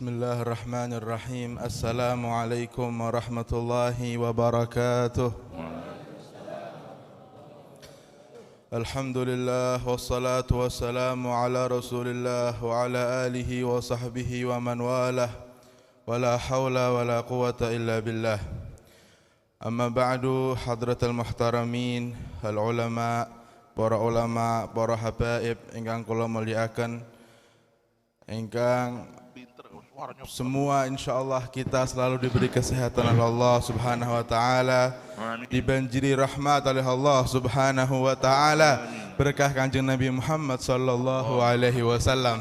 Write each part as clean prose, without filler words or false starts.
Bismillahirrahmanirrahim. Assalamualaikum warahmatullahi wabarakatuh. Alhamdulillah wassalatu wassalamu ala Rasulillah wa ala alihi wa sahbihi wa man walah. Wala hawla wala quwata illa billah. Amma ba'du, hadratal muhtaramin, al ulama, para habaib ingkang kula mulyakaken, ingkang semua insyaallah kita selalu diberi kesehatan oleh Allah Subhanahu wa taala, dibanjiri rahmat oleh Allah Subhanahu wa taala, berkah Kanjeng Nabi Muhammad sallallahu alaihi wasallam.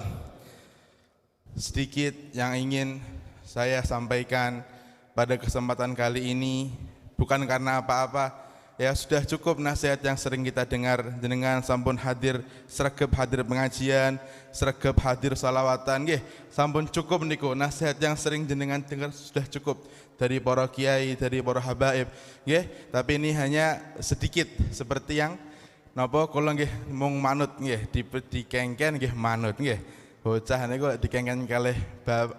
Sedikit yang ingin saya sampaikan pada kesempatan kali ini, bukan karena apa-apa. Ya sudah cukup nasihat yang sering kita dengar, jenengan sampun hadir sregep hadir pengajian, sregep hadir salawatan nggih, sampun cukup niku nasihat yang sering jenengan dengar, sudah cukup dari para kiai, dari para habaib nggih. Tapi ini hanya sedikit seperti yang napa kula nggih mung manut nggih, dikengken nggih manut nggih. Bocah niku dikengken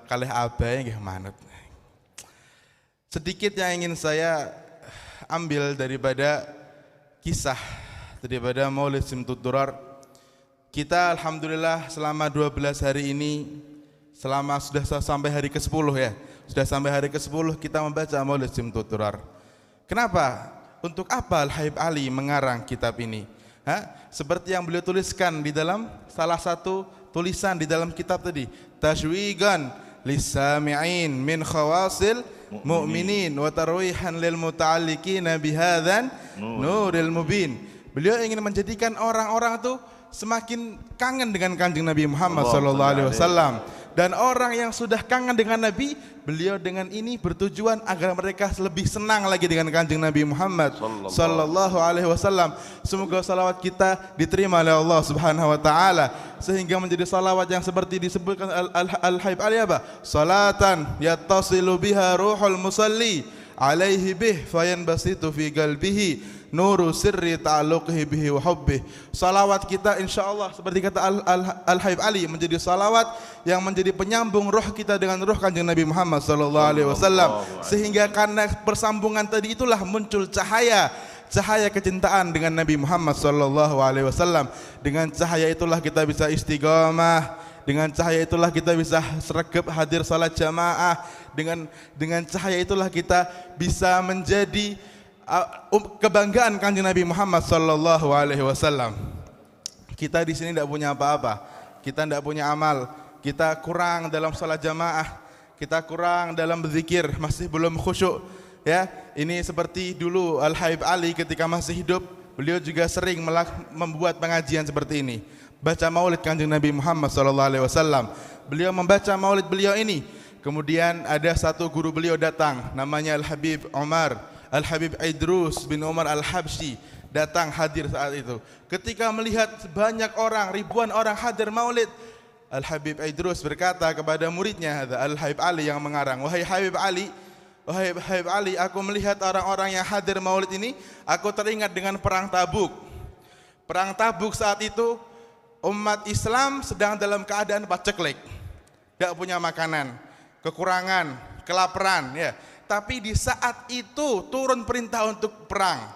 kalih abahe nggih manut. Sedikit yang ingin saya ambil daripada kisah daripada Maulid Simtud Durar. Kita alhamdulillah selama 12 hari ini, selama sudah sampai hari ke-10 ya. Sudah sampai hari ke-10 kita membaca Maulid Simtud Durar. Kenapa? Untuk apa Al-Habib Ali mengarang kitab ini? Seperti yang beliau tuliskan di dalam salah satu tulisan di dalam kitab tadi, Tashwigan lisami'in min khawasil mu'minin wa tarwihan lil muta'alliqina bihadzan nuril mubin. Beliau ingin menjadikan orang-orang itu semakin kangen dengan Kanjeng Nabi Muhammad sallallahu alaihi wasallam, dan orang yang sudah kangen dengan Nabi, beliau dengan ini bertujuan agar mereka lebih senang lagi dengan Kanjeng Nabi Muhammad sallallahu alaihi wasallam. Semoga salawat kita diterima oleh Allah Subhanahu wa taala sehingga menjadi salawat yang seperti disebutkan Al-Habib Ali apa? Salatan yattasilu biha ruhul musalli alaihi bih fayanbasitu fi qalbihi nuru sirri ta'alluqihi bihi wa hubbihi. Salawat kita insyaallah seperti kata Al-Habib Ali menjadi salawat yang menjadi penyambung roh kita dengan roh Kanjeng Nabi Muhammad sallallahu alaihi wasallam, sehingga karena persambungan tadi itulah muncul cahaya kecintaan dengan Nabi Muhammad sallallahu alaihi wasallam. Dengan cahaya itulah kita bisa istiqamah, dengan cahaya itulah kita bisa sregep hadir salat jamaah, dengan cahaya itulah kita bisa menjadi kebanggaan Kanjeng Nabi Muhammad sallallahu alaihi wasallam. Kita di sini tidak punya apa-apa, kita tidak punya amal, kita kurang dalam salat jamaah, kita kurang dalam berzikir, masih belum khusyuk. Ya, ini seperti dulu Al-Habib Ali ketika masih hidup, beliau juga sering membuat pengajian seperti ini, baca maulid Kanjeng Nabi Muhammad sallallahu alaihi wasallam. Beliau membaca maulid beliau ini, kemudian ada satu guru beliau datang, namanya Al-Habib Al-Habib Idrus bin Umar Al-Habsyi, datang hadir saat itu. Ketika melihat banyak orang, ribuan orang hadir maulid, Al-Habib Idrus berkata kepada muridnya, Al-Habib Ali yang mengarang, wahai Habib Ali, aku melihat orang-orang yang hadir maulid ini, aku teringat dengan perang Tabuk. Perang Tabuk saat itu umat Islam sedang dalam keadaan paceklik, tidak punya makanan, kekurangan, kelaparan ya. Tapi di saat itu turun perintah untuk perang,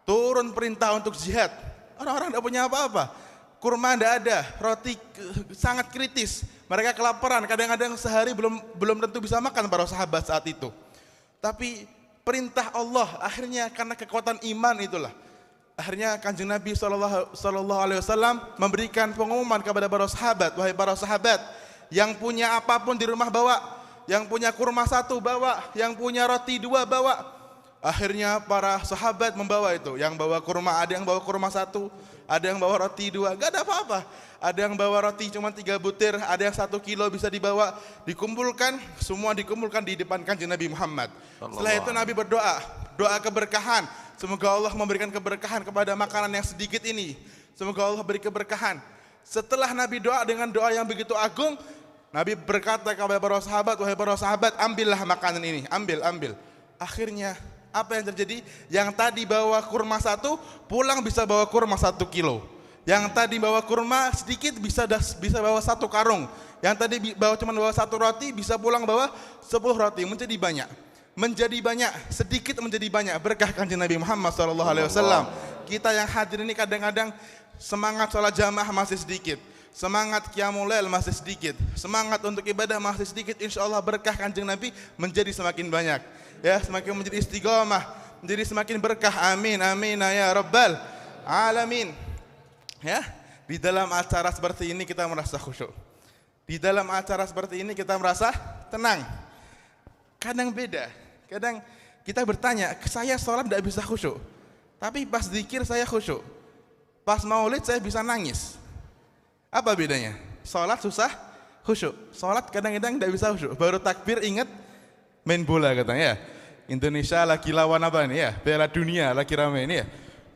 turun perintah untuk jihad. Orang-orang tidak punya apa-apa, kurma tidak ada, roti sangat kritis, mereka kelaparan, kadang-kadang sehari belum tentu bisa makan para sahabat saat itu. Tapi perintah Allah akhirnya karena kekuatan iman itulah, akhirnya Kanjeng Nabi sallallahu alaihi wasallam memberikan pengumuman kepada para sahabat, wahai para sahabat, yang punya apapun di rumah bawa, yang punya kurma 1 bawa, yang punya roti 2 bawa. Akhirnya para sahabat membawa itu, yang bawa kurma, ada yang bawa kurma 1, ada yang bawa roti 2, gak ada apa-apa. Ada yang bawa roti cuma 3 butir, ada yang 1 kilo bisa dibawa, dikumpulkan, semua dikumpulkan di depan Kanjeng Nabi Muhammad. Setelah itu Nabi berdoa, doa keberkahan, semoga Allah memberikan keberkahan kepada makanan yang sedikit ini, semoga Allah beri keberkahan. Setelah Nabi doa dengan doa yang begitu agung, Nabi berkata kepada para sahabat, wahai para sahabat, ambillah makanan ini, ambil. Akhirnya apa yang terjadi? Yang tadi bawa kurma 1, pulang bisa bawa kurma 1 kilo. Yang tadi bawa kurma sedikit bisa bawa 1 karung. Yang tadi cuma bawa 1 roti bisa pulang bawa 10 roti, menjadi banyak. Menjadi banyak, sedikit menjadi banyak berkah Kanjeng Nabi Muhammad SAW. Kita yang hadir ini kadang-kadang semangat sholat jamaah masih sedikit, semangat qiyamul lail masih sedikit, semangat untuk ibadah masih sedikit. Insya Allah berkah Kanjeng Nabi menjadi semakin banyak, ya, semakin menjadi istiqomah, menjadi semakin berkah. Amin amin ya rabbal alamin. Ya, di dalam acara seperti ini kita merasa khusyuk. Di dalam acara seperti ini kita merasa tenang. Kadang beda, kadang kita bertanya, saya sholat tidak bisa khusyuk, tapi pas zikir saya khusyuk, pas maulid saya bisa nangis. Apa bedanya? Sholat susah khusyuk, sholat kadang-kadang tidak bisa khusyuk. Baru takbir ingat main bola katanya, ya. Indonesia lagi lawan apa ini ya? Piala Dunia lagi rame ini ya.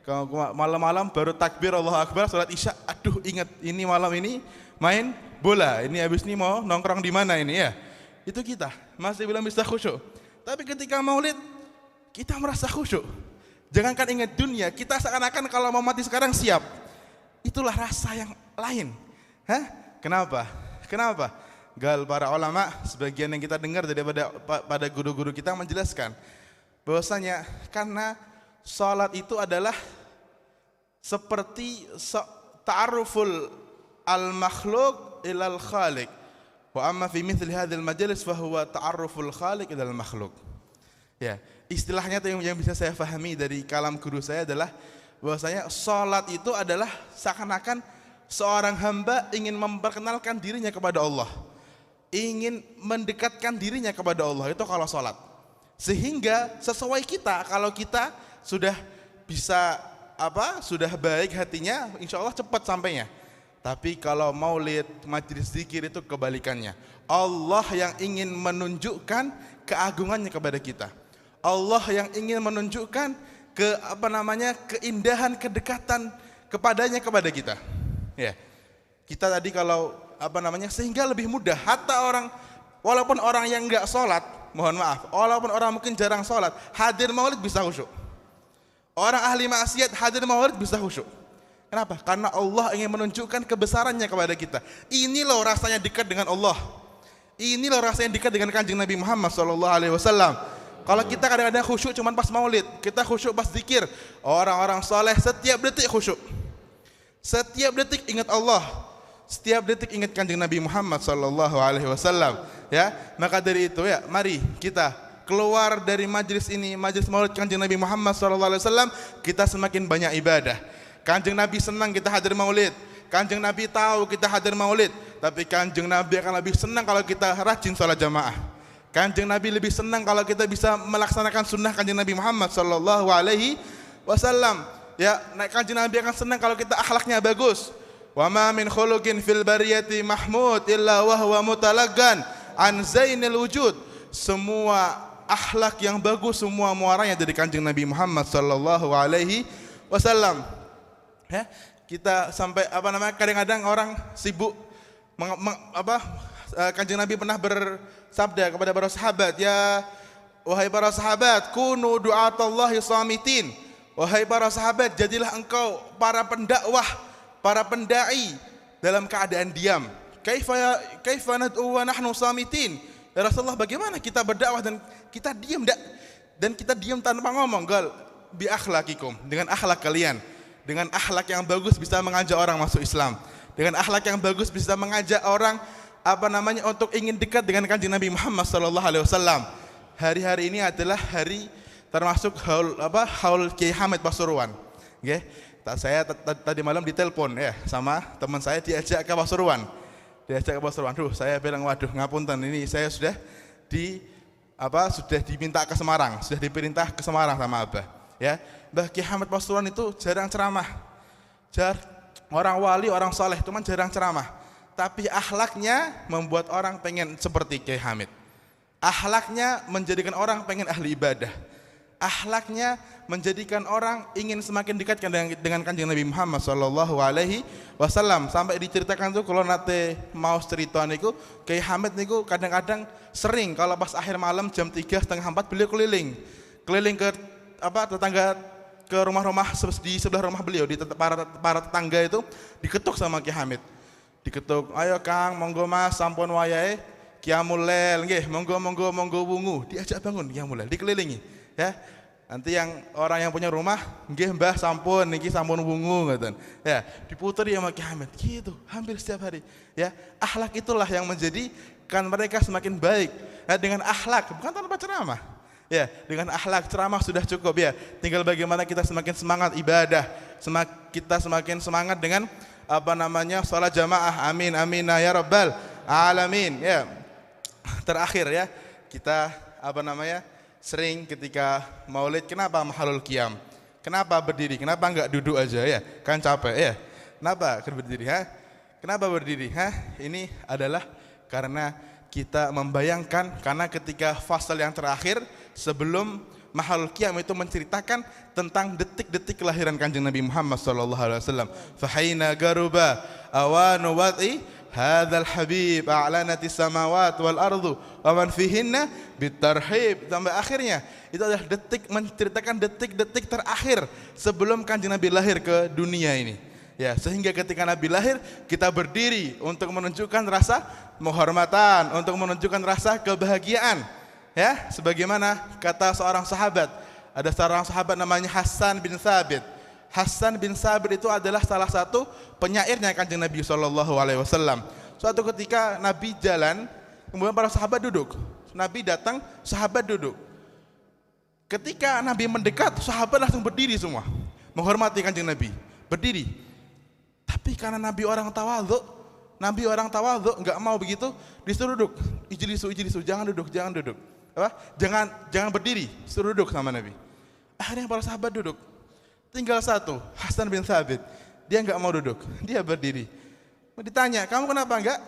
Kalau malam-malam baru takbir Allahu Akbar, sholat isya, aduh ingat ini malam ini main bola, ini habis ini mau nongkrong di mana ini ya. Itu kita masih belum bisa khusyuk. Tapi ketika maulid kita merasa khusyuk. Jangankan ingat dunia, kita seakan-akan kalau mau mati sekarang siap. Itulah rasa yang lain. Hah? Kenapa? Kenapa? Gal para ulama, sebagian yang kita dengar daripada pada guru-guru kita menjelaskan bahwasanya karena salat itu adalah seperti ta'aruful al-makhluq ilal khaliq. Wa amma fi mithli hadzal majalis fa huwa ta'aruful khaliq ilal makhluq. Ya, istilahnya yang bisa saya pahami dari kalam guru saya adalah bahwasanya salat itu adalah seakan-akan seorang hamba ingin memperkenalkan dirinya kepada Allah, ingin mendekatkan dirinya kepada Allah, itu kalau salat. Sehingga sesuai kita, kalau kita sudah bisa sudah baik hatinya, insya Allah cepat sampainya. Tapi kalau maulid, majelis zikir itu kebalikannya. Allah yang ingin menunjukkan keagungannya kepada kita. Allah yang ingin menunjukkan keindahan, kedekatan kepadanya kepada kita. Ya. Kita tadi kalau sehingga lebih mudah, hatta orang, walaupun orang yang enggak sholat, mohon maaf, walaupun orang mungkin jarang sholat, hadir maulid bisa khusyuk. Orang ahli maksiat hadir maulid bisa khusyuk. Kenapa? Karena Allah ingin menunjukkan kebesarannya kepada kita. Ini loh rasanya dekat dengan Allah. Ini loh rasanya dekat dengan Kanjeng Nabi Muhammad SAW. Kalau kita kadang-kadang khusyuk cuma pas maulid, kita khusyuk pas zikir. Orang-orang soleh setiap detik khusyuk. Setiap detik ingat Allah. Setiap detik ingat Kanjeng Nabi Muhammad SAW. Ya, maka dari itu ya, mari kita keluar dari majlis ini, majlis maulid Kanjeng Nabi Muhammad SAW, kita semakin banyak ibadah. Kanjeng Nabi senang kita hadir maulid, Kanjeng Nabi tahu kita hadir maulid, tapi Kanjeng Nabi akan lebih senang kalau kita rajin sholat jamaah. Kanjeng Nabi lebih senang kalau kita bisa melaksanakan sunnah Kanjeng Nabi Muhammad SAW. Ya, Kanjeng Nabi akan senang kalau kita akhlaknya bagus. Wa ma min khuluqin fil bariyati mahmud illa wa huwa mutalaggan an zainil wujud. Semua akhlak yang bagus, semua muaranya dari Kanjeng Nabi Muhammad SAW. Ya, kita sampai kadang-kadang orang sibuk Kanjeng Nabi pernah bersabda kepada para sahabat, ya wahai para sahabat, kunu du'atallahi shamitin. Wahai para sahabat, jadilah engkau para pendakwah, para pendai dalam keadaan diam. Kaifa nad'u wa nahnu shamitin? Ya Rasulullah, bagaimana kita berdakwah dan kita diam tanpa ngomong? Gal bi akhlaqikum, dengan akhlak kalian. Dengan akhlak yang bagus bisa mengajak orang masuk Islam. Dengan akhlak yang bagus bisa mengajak orang untuk ingin dekat dengan Kanjeng Nabi Muhammad SAW. Hari-hari ini adalah hari termasuk haul Kiai Hamid Pasuruan. Okay? Saya tadi malam ditelepon ya sama teman saya, diajak ke Pasuruan. Duh, saya bilang waduh ngapunten, ini saya sudah diminta ke Semarang, sudah diperintah ke Semarang sama Abah. Ya, Mbah Kiai Hamid Pasuruan itu jarang ceramah. Orang wali, orang soleh, cuman jarang ceramah. Tapi akhlaknya membuat orang pengen seperti Kiai Hamid. Akhlaknya menjadikan orang pengen ahli ibadah. Akhlaknya menjadikan orang ingin semakin dekat dengan Kanjeng Nabi Muhammad SAW. Sampai diceritakan tuh kalau nate mau cerita niku, Kiai Hamid niku kadang-kadang sering kalau pas akhir malam jam 3, setengah 4 beliau keliling ke tetangga, ke rumah-rumah di sebelah rumah beliau, di para tetangga itu diketuk sama Ki Hamid. Diketuk, ayo Kang, monggo Mas, sampun wayahe qiyamul lail nggih, monggo wungu, diajak bangun qiyamul lail, dikelilingi ya. Nanti yang orang yang punya rumah, nggih Mbah sampun niki sampun wungu ngoten. Ya, diputer ya sama Ki Hamid gitu, hampir setiap hari. Ya, akhlak itulah yang menjadikan mereka semakin baik. Ya, dengan akhlak, bukan tanpa ceramah. Ya, dengan akhlak ceramah sudah cukup ya. Tinggal bagaimana kita semakin semangat ibadah, kita semakin semangat dengan sholat jamaah. Amin amin ya rabbal alamin. Ya. Terakhir ya, kita sering ketika maulid, kenapa mahalul qiyam? Kenapa berdiri? Kenapa enggak duduk aja ya? Kan capek ya. Kenapa berdiri ha? Kenapa berdiri ha? Ini adalah karena kita membayangkan, karena ketika fasal yang terakhir sebelum mahalul qiyam itu menceritakan tentang detik-detik kelahiran Kanjeng Nabi Muhammad sallallahu alaihi wasallam. Fahaina garuba awanu wad'i hadzal habib a'lanati samawat wal ardu wa man fihinna bitarhib, sampai akhirnya. Itu adalah detik, menceritakan detik-detik terakhir sebelum Kanjeng Nabi lahir ke dunia ini. Ya, sehingga ketika Nabi lahir kita berdiri untuk menunjukkan rasa penghormatan, untuk menunjukkan rasa kebahagiaan. Ya, sebagaimana kata seorang sahabat, ada seorang sahabat namanya Hasan bin Thabit. Hasan bin Thabit itu adalah salah satu penyairnya Kanjeng Nabi SAW. Suatu ketika Nabi jalan, kemudian para sahabat duduk. Nabi datang, sahabat duduk. Ketika Nabi mendekat, sahabat langsung berdiri semua, menghormati Kanjeng Nabi, berdiri. Tapi karena Nabi orang tawadhu, nggak mau begitu, disuruh duduk. Ijlisu, jangan duduk. Jangan berdiri, suruh duduk sama Nabi. Akhirnya para sahabat duduk. Tinggal satu, Hasan bin Thabit. Dia enggak mau duduk, dia berdiri. Ditanya, kamu kenapa enggak?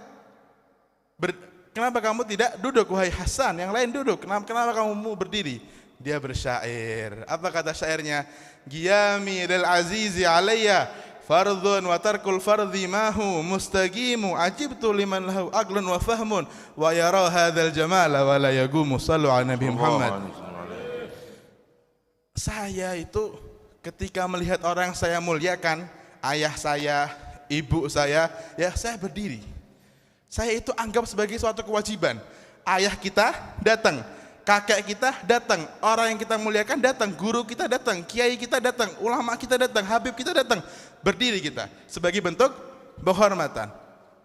Kenapa kamu tidak duduk, wahai Hasan? Yang lain duduk. Kenapa kamu mau berdiri? Dia bersyair. Apa kata syairnya? Qiyami lil azizi alayya fardhun wa tarkul fardhi mahu mustaqimu ajibtu liman lahu aqlun wa fahmun wa yara hadzal jamala wa la yagumu. Shallu ala Nabi Muhammad. Saya itu ketika melihat orang saya muliakan, ayah saya, ibu saya, ya saya berdiri. Saya itu anggap sebagai suatu kewajiban. Ayah kita datang, kakek kita datang, orang yang kita muliakan datang, guru kita datang, kiai kita datang, ulama kita datang, habib kita datang, berdiri kita sebagai bentuk penghormatan.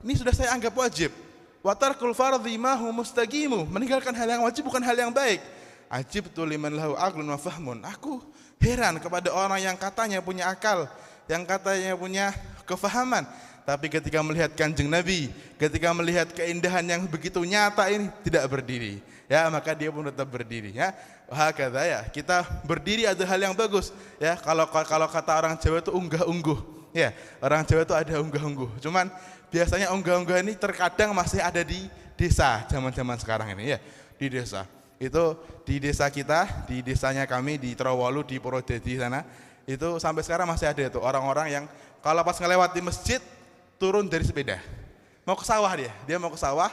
Ini sudah saya anggap wajib. Wa tarkul fardhi ma hu mustaqimu, meninggalkan hal yang wajib bukan hal yang baik. Ajibtu liman lahu aqlun wa fahmun. Aku heran kepada orang yang katanya punya akal, yang katanya punya kefahaman, tapi ketika melihat Kanjeng Nabi, ketika melihat keindahan yang begitu nyata ini tidak berdiri. Ya, maka dia pun tetap berdiri ya. Hakadha ya. Kita berdiri adalah hal yang bagus ya. Kalau kata orang Jawa itu unggah-ungguh. Ya, orang Jawa itu ada unggah-ungguh. Cuman biasanya unggah-ungguh ini terkadang masih ada di desa zaman-zaman sekarang ini ya, di desa. Itu di desa kita, di desanya kami di Trowolu, di Purwodadi sana, itu sampai sekarang masih ada itu orang-orang yang kalau pas ngelewati masjid turun dari sepeda, mau ke sawah dia mau ke sawah.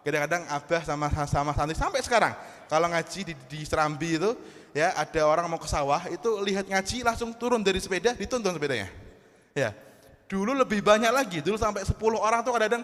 Kadang-kadang abah sama santri sampai sekarang kalau ngaji di Serambi itu ya, ada orang mau ke sawah itu lihat ngaji langsung turun dari sepeda, dituntun sepedanya. Ya, dulu lebih banyak lagi, dulu sampai 10 orang tuh kadang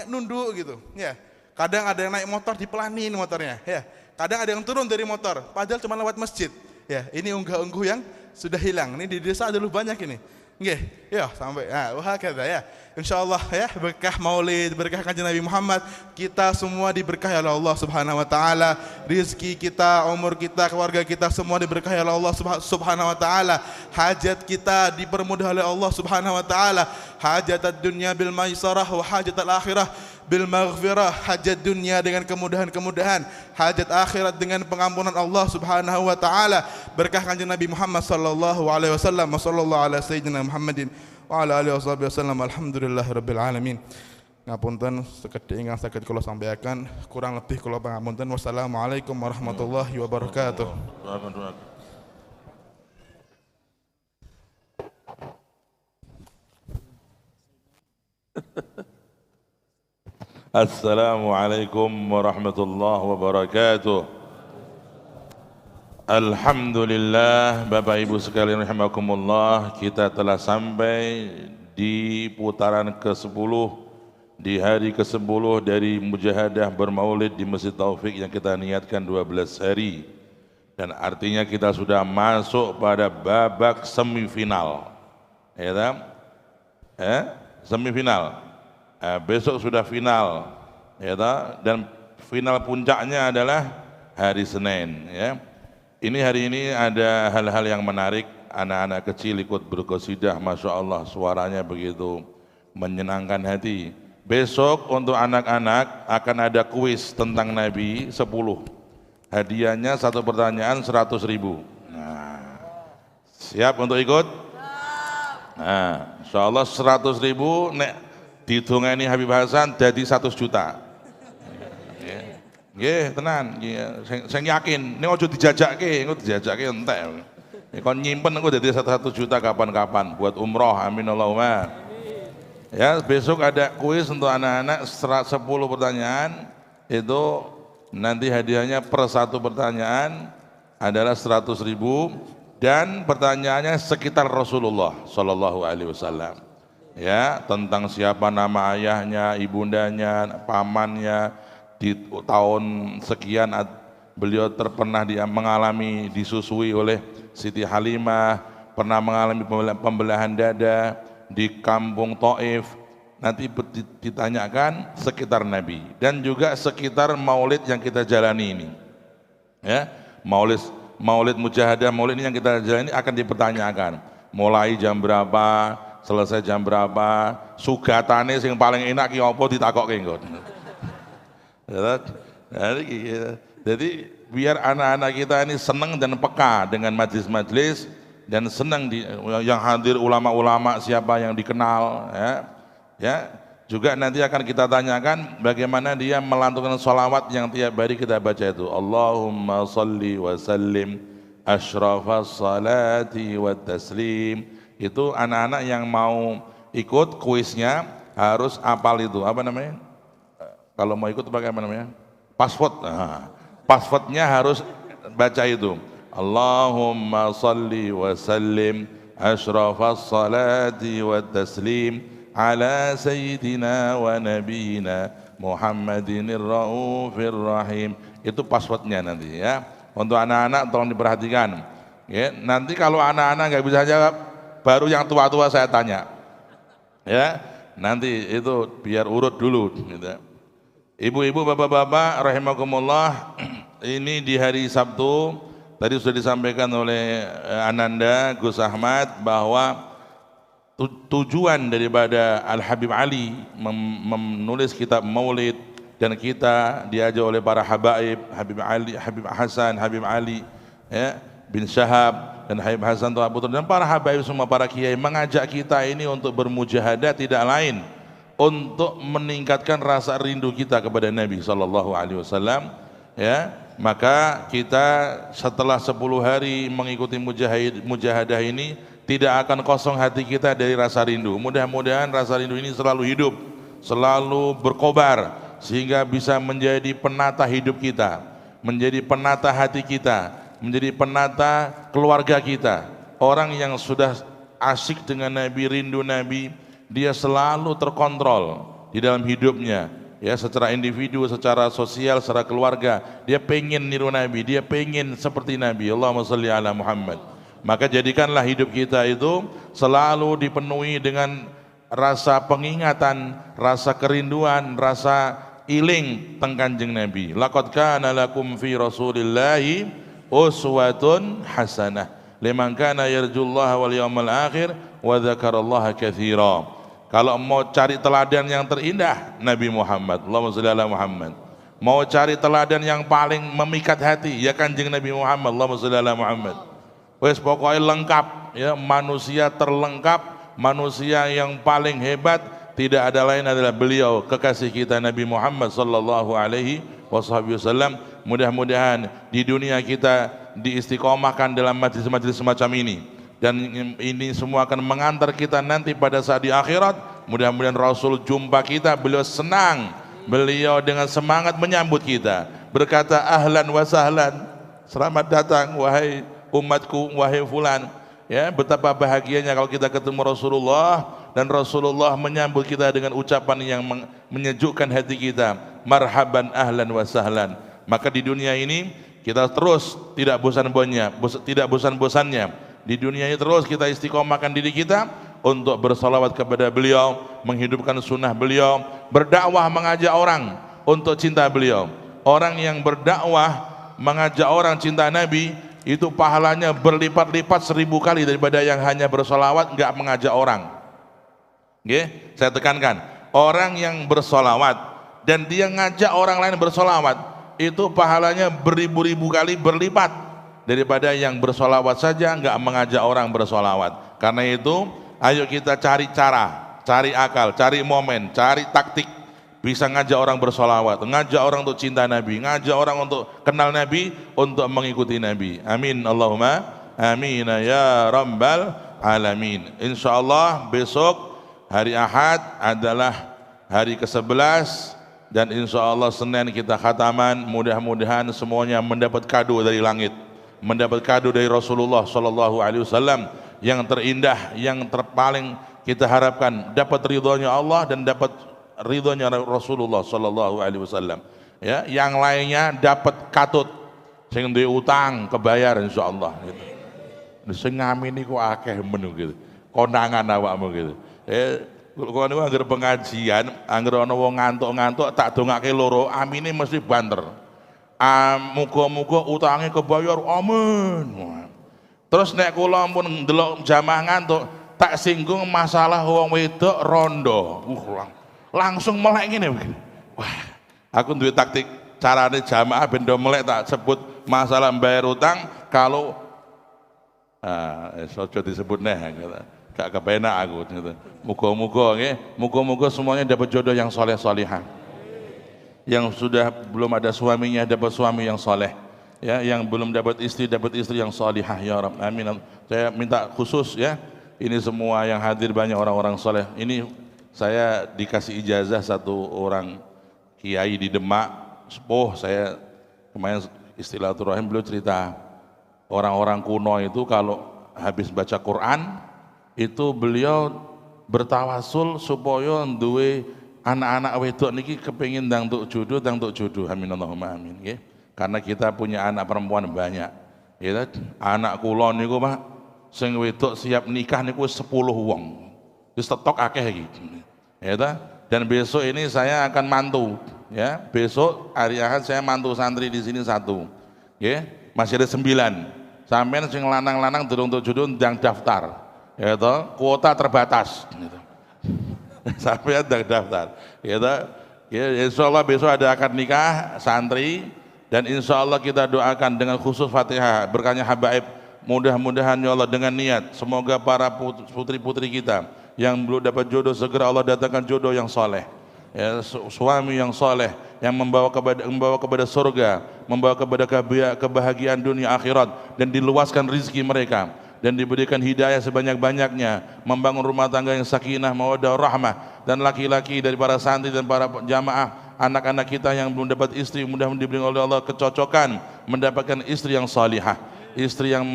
nunduk gitu. Ya, kadang ada yang naik motor dipelanin motornya. Ya, kadang ada yang turun dari motor, padahal cuma lewat masjid. Ya, ini unggah-ungguh yang sudah hilang. Ini di desa dulu banyak ini. Nggih, ya sampai wahakadha ya. Insyaallah ya, berkah Maulid, berkah Kanjeng Nabi Muhammad, kita semua diberkahi oleh Allah Subhanahu wa taala. Rezeki kita, umur kita, keluarga kita semua diberkahi oleh Allah Subhanahu wa taala. Hajat kita dipermudah oleh Allah Subhanahu wa taala. Hajat dunya bil maisarah wa hajat akhirah bil maghfirah. Hajat dunia dengan kemudahan-kemudahan, hajat akhirat dengan pengampunan Allah Subhanahu wa taala. Berkah Kanjeng Nabi Muhammad sallallahu alaihi wasallam. Sallallahu ala sayyidina Muhammadin wa ala alihi wasallam. Alhamdulillahirabbil alamin. Ngapunten sekedhik ingkang saged kula sampaikan, kurang lebih kula pangapunten. Wassalamualaikum warahmatullahi wabarakatuh. Assalamualaikum warahmatullahi wabarakatuh. Alhamdulillah, Bapak Ibu sekalian rahimakumullah, kita telah sampai di putaran ke-10, di hari ke-10 dari mujahadah bermaulid di Masjid Taufik yang kita niatkan 12 hari. Dan artinya kita sudah masuk pada babak semifinal. Ya tak? Semifinal. Besok sudah final. Ya tak? Dan final puncaknya adalah hari Senin, ya. Ini hari ini ada hal-hal yang menarik, anak-anak kecil ikut berqasidah, Masya Allah suaranya begitu menyenangkan hati. Besok untuk anak-anak akan ada kuis tentang Nabi 10. Hadiahnya satu pertanyaan 100.000. Nah, siap untuk ikut? Nah, Insya Allah 100.000 nek dihitungani Habib Hasan jadi 100 juta. Nggih, tenan, saya yakin, ini ojo dijajake, engko dijajake entek. Kon nyimpen engko dadi 1 juta kapan-kapan buat umroh, amin Allahumma. Ya, besok ada kuis untuk anak-anak 10 pertanyaan, itu nanti hadiahnya per satu pertanyaan adalah 100.000 dan pertanyaannya sekitar Rasulullah Sallallahu Alaihi Wasallam. Ya, tentang siapa nama ayahnya, ibundanya, pamannya, di tahun sekian beliau pernah mengalami disusui oleh Siti Halimah, pernah mengalami pembelahan dada di kampung Taif. Nanti ditanyakan sekitar Nabi dan juga sekitar maulid yang kita jalani ini. Ya, maulid mujahadah, maulid ini yang kita jalani akan dipertanyakan. Mulai jam berapa, selesai jam berapa, sugatane sing paling enak ki apa ditakokke engko. Jadi biar anak-anak kita ini senang dan peka dengan majlis-majlis dan senang yang hadir ulama-ulama siapa yang dikenal, ya juga nanti akan kita tanyakan bagaimana dia melantunkan sholawat yang tiap hari kita baca itu, Allahumma salli wa sallim asyrafas salati wa taslim. Itu anak-anak yang mau ikut kuisnya harus apal itu, apa namanya? Kalau mau ikut pakai apa namanya? Password. Nah, passwordnya harus baca itu. Allahumma salli wa sallim asyrafas salati wa taslim ala sayyidina wa nabiyina Muhammadinir raufir rahim. Itu passwordnya nanti, ya. Untuk anak-anak tolong diperhatikan. Ya, nanti kalau anak-anak nggak bisa jawab, baru yang tua-tua saya tanya. Ya, nanti itu biar urut dulu, gitu. Ibu-ibu, bapak-bapak, rahimakumullah, ini di hari Sabtu, tadi sudah disampaikan oleh Ananda, Gus Ahmad, bahwa tujuan daripada Al-Habib Ali menulis kitab maulid, dan kita diajak oleh para habaib, Habib Ali, Habib Hasan, Habib Ali, ya, bin Syahab, dan Habib Hasan Tua Putra, dan para habaib semua, para kiai, mengajak kita ini untuk bermujahadah tidak lain untuk meningkatkan rasa rindu kita kepada Nabi Sallallahu Alaihi Wasallam. Ya, maka kita setelah 10 hari mengikuti mujahadah ini tidak akan kosong hati kita dari rasa rindu. Mudah-mudahan rasa rindu ini selalu hidup, selalu berkobar, sehingga bisa menjadi penata hidup kita, menjadi penata hati kita, menjadi penata keluarga kita. Orang yang sudah asyik dengan Nabi, rindu Nabi, dia selalu terkontrol di dalam hidupnya, ya, secara individu, secara sosial, secara keluarga. Dia pengen niru Nabi, dia pengen seperti Nabi. Allahumma sholli ala Muhammad. Maka jadikanlah hidup kita itu selalu dipenuhi dengan rasa pengingatan, rasa kerinduan, rasa iling teng Kanjeng Nabi. Laqad kana lakum fi Rasulillahi uswatun hasanah liman kana yarjullaha wal yawmal akhir wa dzakarallaha katsira. Kalau mau cari teladan yang terindah, Nabi Muhammad, Allahumma sholli ala Muhammad. Mau cari teladan yang paling memikat hati, ya Kanjeng Nabi Muhammad, Allahumma sholli ala Muhammad. Wes pokoknya lengkap, ya, manusia terlengkap, manusia yang paling hebat tidak ada lain adalah beliau, kekasih kita Nabi Muhammad sallallahu alaihi wasallam. Mudah-mudahan di dunia kita diistiqomahkan dalam majlis-majlis semacam ini, dan ini semua akan mengantar kita nanti pada saat di akhirat. Mudah-mudahan Rasul jumpa kita, beliau senang, beliau dengan semangat menyambut kita, berkata ahlan wa sahlan, Selamat datang wahai umatku, wahai fulan. Ya, betapa bahagianya kalau kita ketemu Rasulullah dan Rasulullah menyambut kita dengan ucapan yang menyejukkan hati kita. Marhaban ahlan wa sahlan. Maka di dunia ini kita terus tidak bosan-bosannya. Di dunia ini terus kita istiqomahkan diri kita untuk bersolawat kepada beliau, menghidupkan sunnah beliau, berdakwah mengajak orang untuk cinta beliau. Orang yang berdakwah mengajak orang cinta Nabi itu pahalanya berlipat-lipat 1000 kali daripada yang hanya bersolawat nggak mengajak orang. Oke, saya tekankan, orang yang bersolawat dan dia ngajak orang lain bersolawat itu pahalanya beribu-ribu kali berlipat daripada yang bersolawat saja nggak mengajak orang bersolawat. Karena itu ayo kita cari cara, cari akal, cari momen, cari taktik bisa ngajak orang bersolawat, ngajak orang untuk cinta Nabi, ngajak orang untuk kenal Nabi, untuk mengikuti Nabi. Amin Allahumma amin ya rabbal alamin. Insyaallah besok hari Ahad adalah hari ke-11 dan insyaallah Senin kita khataman. Mudah-mudahan semuanya mendapat kado dari langit, mendapat kado dari Rasulullah sallallahu alaihi wasallam yang terindah, yang terpaling kita harapkan dapat ridhonya Allah dan dapat ridhonya Rasulullah sallallahu alaihi wasallam. Ya, yang lainnya dapat katut, sing duwe utang kebayar insyaallah gitu. Sing ngamini ku akeh men gitu. Konangan awakmu gitu. Kalau niku anggere pengajian, anggere ana wong ngantuk-ngantuk tak dongake loro, amine mesti banter. Muga-muga utange kebayar, amin. Terus nek kula pun ndelok jamaah ngantuk, tak singgung masalah wong wedok rondo. Langsung melek ngene begini. Wah, aku duwe taktik carane jamaah ben do melek tak sebut masalah bayar utang kalau sojo disebut neh gitu. Gak kepenak aku gitu. Muga-muga nggih, muga-muga semuanya dapat jodoh yang soleh solihah. Yang sudah belum ada suaminya dapat suami yang soleh. Ya, yang belum dapat istri yang solihah ya Rabb. Amin. Saya minta khusus ya. Ini semua yang hadir banyak orang-orang soleh. Ini saya dikasih ijazah satu orang kiai di Demak, sepuh. Saya kemarin istilaturahim beliau cerita orang-orang kuno itu kalau habis baca Quran itu beliau bertawasul supaya duwe anak-anak wedok niki kepengin ndang tuk jodoh. Amin Allahumma amin nggih. Karena kita punya anak perempuan banyak. Ya, anak kula niku Pak sing wedok siap nikah niku 10 wong. Wis tetok akeh iki. Ya ta? Dan besok ini saya akan mantu, ya. Besok hari Ahad saya mantu santri di sini 1. Nggih, masih ada 9. Sampeyan sing lanang-lanang durung tuk jodoh ndang daftar. Ya ta? Kuota terbatas gitu. Sampeyan ndang daftar. Ya ta? Ya, insyaallah besok ada akad nikah santri dan insyaallah kita doakan dengan khusus Fatihah berkahnya habaib. Mudah-mudahan ya Allah dengan niat semoga para putri-putri kita yang belum dapat jodoh segera Allah datangkan jodoh yang soleh, ya, suami yang soleh yang membawa kepada surga, membawa kepada kebahagiaan dunia akhirat dan diluaskan rizki mereka dan diberikan hidayah sebanyak-banyaknya, membangun rumah tangga yang sakinah mawaddah rahmah. Dan laki-laki dari para santri dan para jamaah anak-anak kita yang belum dapat istri mudah-mudahan diberi oleh Allah kecocokan mendapatkan istri yang salihah, istri yang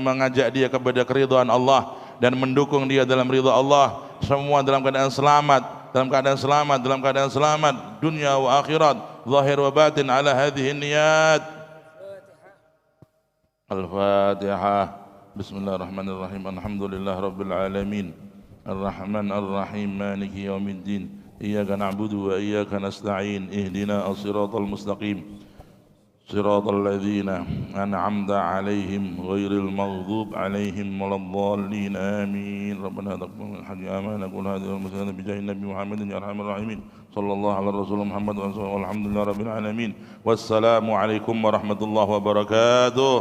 mengajak dia kepada keridhaan Allah dan mendukung dia dalam ridha Allah, semua dalam keadaan selamat dunia wa akhirat, zahir wa batin ala hadhihi niyat. Al-Fatihah. Bismillahirrahmanirrahim. Alhamdulillah rabbil alamin. Ar-Rahman ar-Rahim maliki yaumiddin. Iyyaka na'budu wa iyyaka nasta'in. Ihdina as-siratal mustaqim. صراط الذين أنعمت عليهم غير المغضوب عليهم ولا الضالين آمين ربنا تقبل من حج آمانا كل هذه المسلمين بجاه النبي محمد يا أرحم الراحمين صلى الله على الرسول محمد والحمد لله رب العالمين والسلام عليكم ورحمة الله وبركاته.